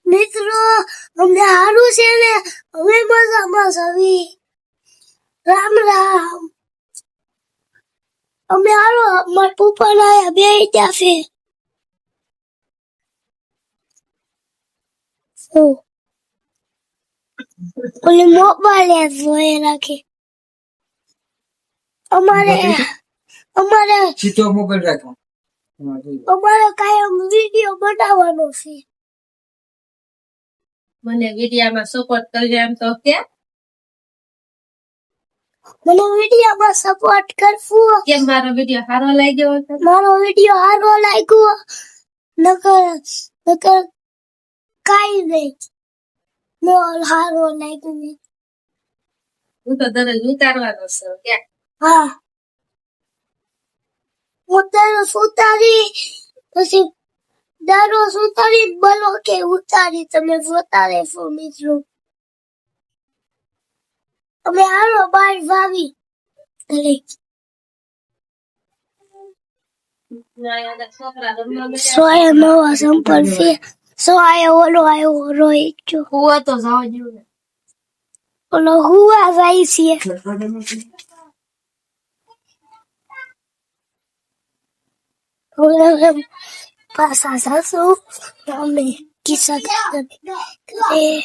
મિત્રો અમને સારું છે ને અમે મજામાં સવી રામ રામ અમે હારો મારા પપ્પા ના બે ત્યાં છે ઓલે મોબાઈલ જોઈ રાખે અમારે સીધો મોબાઈલ રાખો અમારે કાયમ વિડિયો બનાવવાનો છે મને વિડિયામાં સપોર્ટ કરજો એમ તો કે મને વિડિયોમાં સપોર્ટ કરવું કેમ મારો વિડિયો સારો લાગ્યો હતો મારો વિડિયો સારો લાગ્યો નકર કાઈ નહીં નો સારો લાગ્યો નહીં હું તો દરરોજ ઉતારવાનો છું કે હા હું દરરોજ ઉતારી પછી દરરોજ ઉતારી બોલો કે ઉતારી તમે જોતા રહેશો મિત્રો અમે હારો બાર વાવી સોયા નવા સંપલ છે સોયા ઓલો આવ્યો રોહિત જો હું તો જાવ જો ઓલો હુવા જાય છે પાછા સાસુ અમે કિસ્સા કરે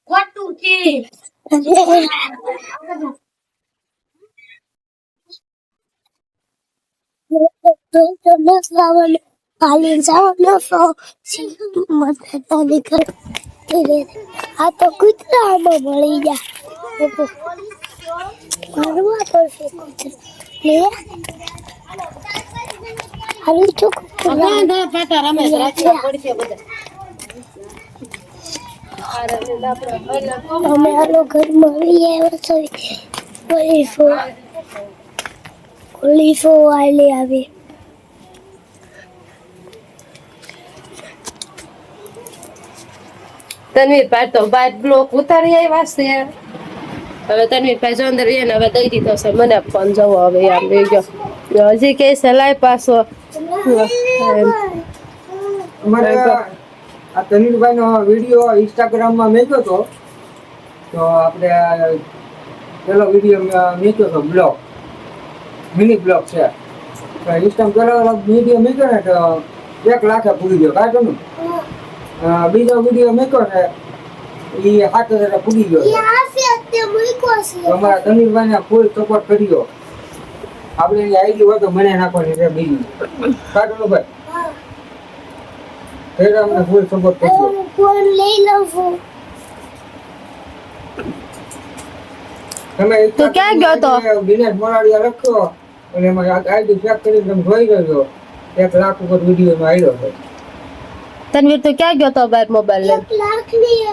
ખોટું છે આ તો કૂતરામાં મળી ગયા મારવા પડશે કૂતરા હાલી અમે હાલો ઘરમાં આવી આવ્યા ઓલીફો વાલી આવી તનવીરભાઈ તો બાર બ્લોક ઉતારી આવ્યા છે હવે તનવીરભાઈ જો અંદર એને હવે દઈ દીધો છે મને ફોન જવો હવે આમ લઈ ગયો હજી કે છે લાઈ પાછો અમારે આ તનવીરભાઈ નો વિડીયો ઇન્સ્ટાગ્રામ માં મેક્યો તો આપણે પેલો વિડીયો મેક્યો તો બ્લોગ મિની બ્લોગ છે તો ઇન્સ્ટાગ્રામ વિડીયો મેક્યો ને તો 1 લાખ પૂરી ગયો કાઢો ને બીજો વિડીયો મેક્યો છે એ 7,000 પૂરી ગયો અમારા તનવીરભાઈ ને ફૂલ સપોર્ટ કર્યો આપણે એની આઈડી હોય તો મને નાખવાની છે બીજી કાઢો ને ભાઈ અમને ફૂલ સપોર્ટ કર્યો ફોન લઈ લઉં તમે તો ક્યાં ગયો તો? દિનેશ મોરાડિયા લખ્યો અને એમાં આઈડી ચેક કરીને તમે જોઈ લેજો 1 લાખ ઉપર વિડીયો માં આવ્યો છે તનવીર તો ક્યાં ગયો તો બાર મોબાઈલ લઈને 1 લાખની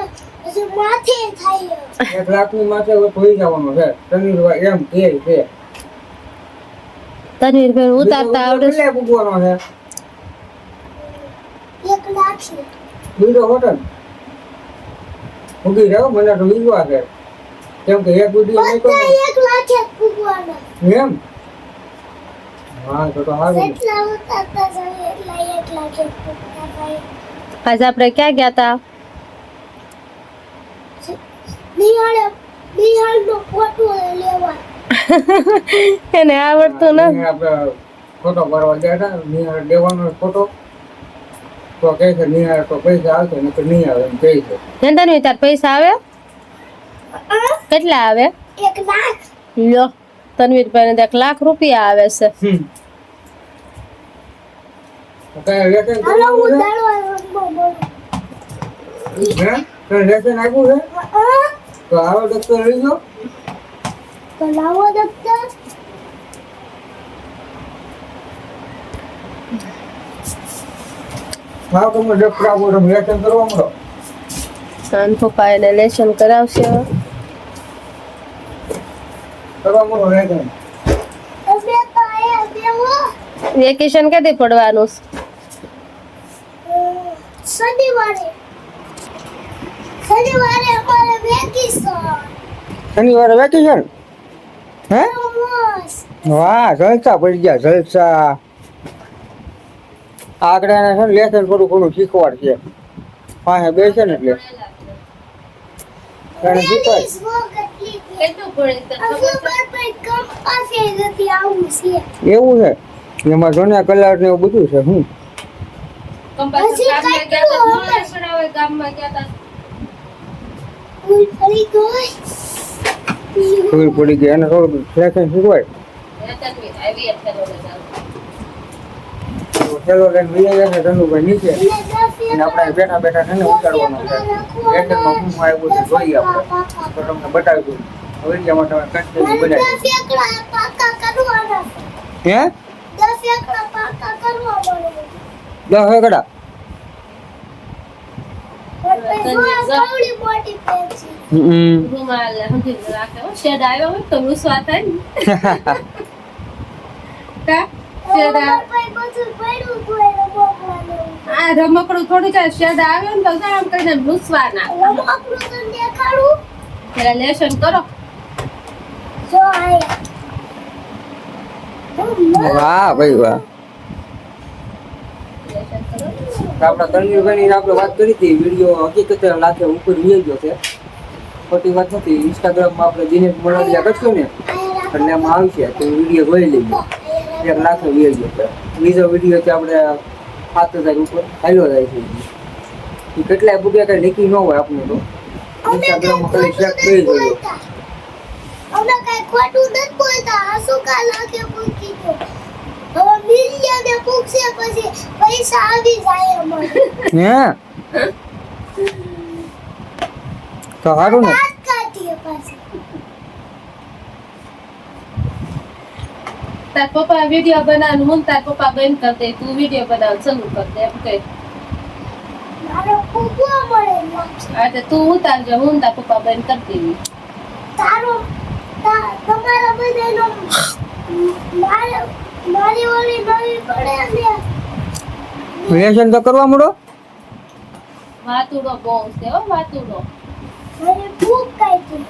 હજી માથે થાય 1 લાખની માથે હવે ધોઈ જવાનો છે તનવીરભાઈ એમ કે છે તનવીરભાઈ ઉતારતા આવડે કેટલે પૂગવાનો છે 1 લાખ બીજો હોટલ ઉભી રહ્યો મને તો વિશ્વાસ છે કેમ કે એક વિડીયો નહીં બધા 1 લાખ પૂગવાના એમ હા તો સારું એટલા ઉતારતા જાય એટલા 1 લાખ પૂગવાના આજે આપણે ક્યાં ગયા હતા નિહાળ નો ફોટો લેવા એને આવડતું ન આપણે ફોટો પાડવા ગયા હતા નિહાળ દેવાનો ફોટો તો કહે છે નિહાળ તો પૈસા આવશે નકર નહીં આવે એમ કહે છે તનવીર તાર પૈસા આવે કેટલા આવે 1 લાખ લ્યો તનવીરભાઈ ને 1 લાખ રૂપિયા આવે છે કઈ રેશન હાલો હું કરવું દાડો બોલો છે હે કઈ રેશન આપ્યું છે તો આવો ડોક્ટર લઈ જાઓ તો લાવો દફતર હા તમે ડોક્ટર આવો તમે રેશન કરવા મળો સાન પપ્પા એને લેશન કરાવશે કરવા મળો રેશન અમે તો આયા દેવો વેકેશન ક્યાંથી પડવાનું શનિવારે અમારે વેકેશન શનિવારે વેકેશન હે મસ્ત વાહ જલસા પડી ગયા જલસા આગળ છે લેસન થોડું ઘણું શીખવાડ છે પાસે બેસે ને એટલે એને શીખવાય. પેલી સ્વો કેટલી છે. કેટલું ભણે તને આ ખબર છે? સુપર ભાઈ કંપાસે નથી આવું છે. એવું છે એમાં જોને કલર ને એવું બધું છે હું કંપાસ હજી ગામમાં ગયા કેટલું તા હવે? ભણાવે, ગામમાં ગયા તા ફૂલ ફરી ગઈ. ખબર પડી ગઈ એને થોડું લેસન શીખવાય તન્વી આવી એટલે જાવ. તો ચલો લઈને વિજય જશે ધનુભાઈ નીચે એટલે 10 અને આપણે બેઠા બેઠા છે ને ઉતારવાનો છે લેસનમાં શું આવ્યું છે જોઈએ આપણે તો તમને બતાવી દઉં હવે એમાં તમે કન્ટિન્યુ બનાવી 10 એકડા પાકા કરવાના છે. હે 10 એકડા પાકા કરવા પડે. 10 એકડા સૌડી મોટી પેન્સિલ. રૂમાલ હંધી રાખે હો. શેડ આવ્યો હોય તો રૂસવા થાય ને. કા? શેડ ઓલા આવે. ભાઈ બધું પડ્યું હતું એને મોકલાનું. આ રમકડું થોડું ચાલ શેડ આવ્યો ને તો આમ કરીને રૂસવાના. રમકડું તને દેખાડું? પેલા લેસન કરો. જો આયા. વાહ ભાઈ વાહ લેસન કરો. આપણા તનવીરભાઈની આપણે વાત કરી હતી વિડીયો હકીકત લાખે ઉપર વી ગયો છે ખોટી વાત નથી ઇન્સ્ટાગ્રામમાં આપણે દિનેશ મોલાલિયા કરશું ને એટલે એમાં આવશે તો વિડીયો જોઈ લેજો 1 લાખ વી ગયો છે બીજો વિડીયો છે આપણે 7000 ઉપર હાલ્યો જાય છે એ કેટલાય બુગ્યા કઈ લીકી ન હોય આપણે તો ઇન્સ્ટાગ્રામમાં ખાલી ચેક કરી જોયો અમે કઈ ખોટું નથી બોલતા. આસુકા લાગે મૂકી દો. હવે મિલિયને પૂછશે પછી પૈસા આવી જાય અમારે. હે તો સારું ને દાંત કાઢીએ પાછી. તાર પપ્પા વિડીયો બનાવવાનું હું તાર પપ્પા બંધ કરી દે તું વિડીયો બનાવ ચાલુ કર દે એમ કહે. મારો ફૂગો મળે લાગશે. એટલે તું ઉતારજો હું તાર પપ્પા બંધ કરી દેવી. તમારા બધાનો મારી ઓલી નવી પડે ને લેસન તો કરવા મળો વાતુડો બહુ છે હો વાતુડો. મારી ભૂખ કાઢી.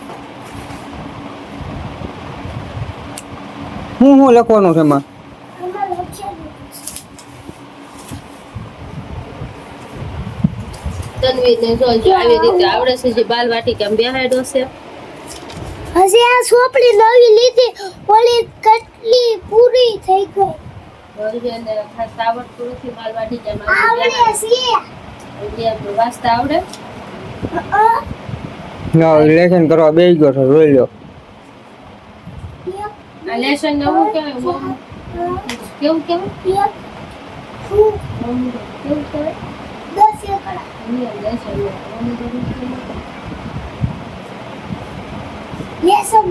હું લખવાનું છે એમાં આમાં લખેલું છે. તન્વીને જોજો આવી રીતે આવડે છે જે બાલ વાટિકા બેહાડ્યો છે. હજી આ સોપડી નવી લીધી ઓલી કેટલી પૂરી થઈ ગઈ. એને ખાસ આવડતું નથી બાલ વાટિકામાં આવડે છે. વાંચતા આવડે. લેસન કરવા બેસી ગયો છે જોઈ લો આ લેસન ને હું કહેવાય કેવું કેવાય કેવું કહેવાય 10 એકડા. લેસન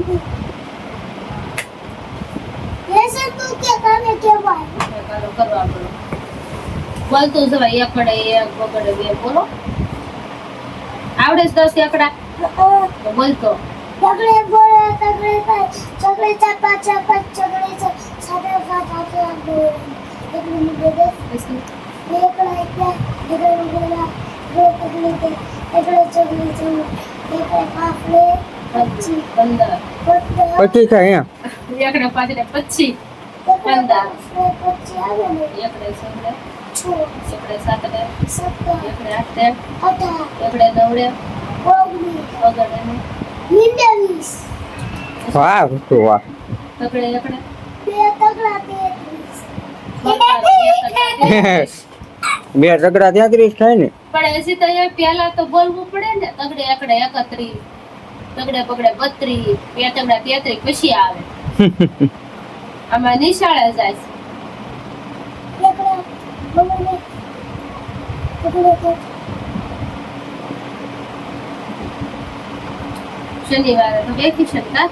લેસન તું કે તને કહેવાય. કરવા પડે બોલતું જવાય એકડે એક બગડે બે બોલો આવડે છે 10 એકડા તો બોલતો ચકડે બોલે ચકડે થાય ચકડે ચાપા ચાપા ચકડે સાડે સાત આઠ બોલે એકડે મુદે પછી એકડા એકડા એકડે મુદેલા એકડે ચકડે એકડે પાફલે 15 પછી છે અહીંયા એકડે પાછળ 25 પછી આવે ને એકડે 16 છો એકડે 17 સત્તર એકડે 18 અઢાર એકડે 9 ઓગણીસ બગડે ને 29 વાહ તો વાહ એકડે એકડે બે તગડા 33 બે તગડા 33 થાય ને પણ હજી તો એ પહેલા તો બોલવું પડે ને તગડે એકડે 31 તગડે પગડે 32 બે તગડા 33 પછી આવે આમાં નિશાળે જાય છે. એકડા બગડે એકડે શનિવારે તો વેકેશન કા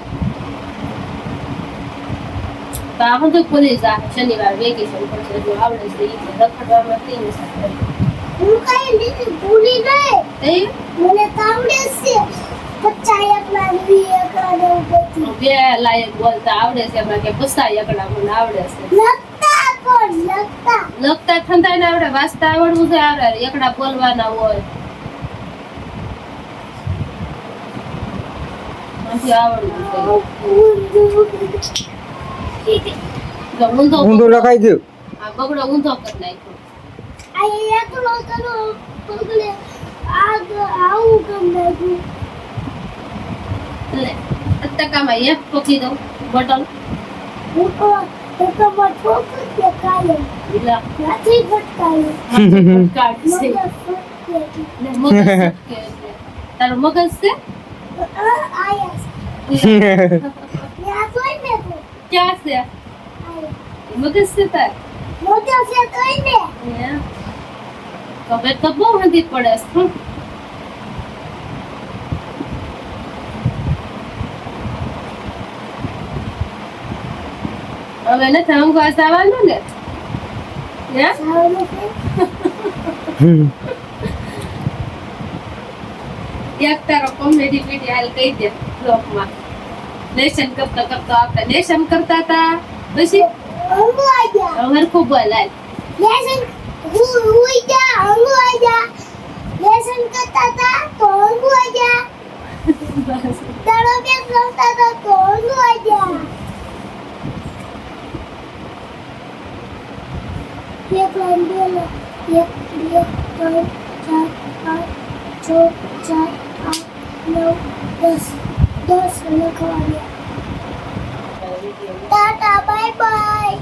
તો આ બધું ખુલી જાય શનિવાર વેકેશન પડશે જો આવડે છે ઈ રખડવામાં કેવું છે હું કઈ લીધી ભૂલી નહીં તે મને તાવડે છે 50 એકલા 20 એકલા ને એવું બધું બે લાયક બોલતા આવડે છે એમાં કે પુસ્તા એકડા મને આવડે છે લખતા કોણ લખતા લખતા ઠંડાઈ ને આવડે વાંચતા આવડવું છે આવડે એકડા બોલવાના હોય નથી આવડવું છે જો ઊંધો ઊંધું લખાઈ ગયું આ બગડો ઊંધો કરી નાખ્યો આ એકલો તનો પગલે આવું કેમ લાગ્યું? લે ટકામાં એક પકી દઉં બોટલ હું તો ઠોકર કે કાલે લા નથી ફટકાયું. કાર્ડ છે મગજ ફટકે. ને મગજ કે એટલે. તારું મગજ છે આયા ત્યાં તોય ને તું. ક્યાં છે આયા. મગજ છે તાર મોટો છે તોય ને. હે? હવે તો બહુ હંધી પડે છે હો. હવે નથી ઊંઘવા જવાનું ને હે સારું છે. એક તારો કોમેડી વિડિયો હાલ કહી દે બ્લોગમાં લેસન કરતા કરતા આપણે લેસન કરતા હતા પછી હંગુ આજા. હરખું બોલ હાલ લેસન હુઈ જા હંગુ આજા. લેસન કરતા તા તો હંગુ આજા. તારો કે રમતા તા તો હંગુ આજા. એક લાઈન બે લાઈન 1 2 3 4 5 6 7 8 9 10 લખવા ગયા. Tata bye bye.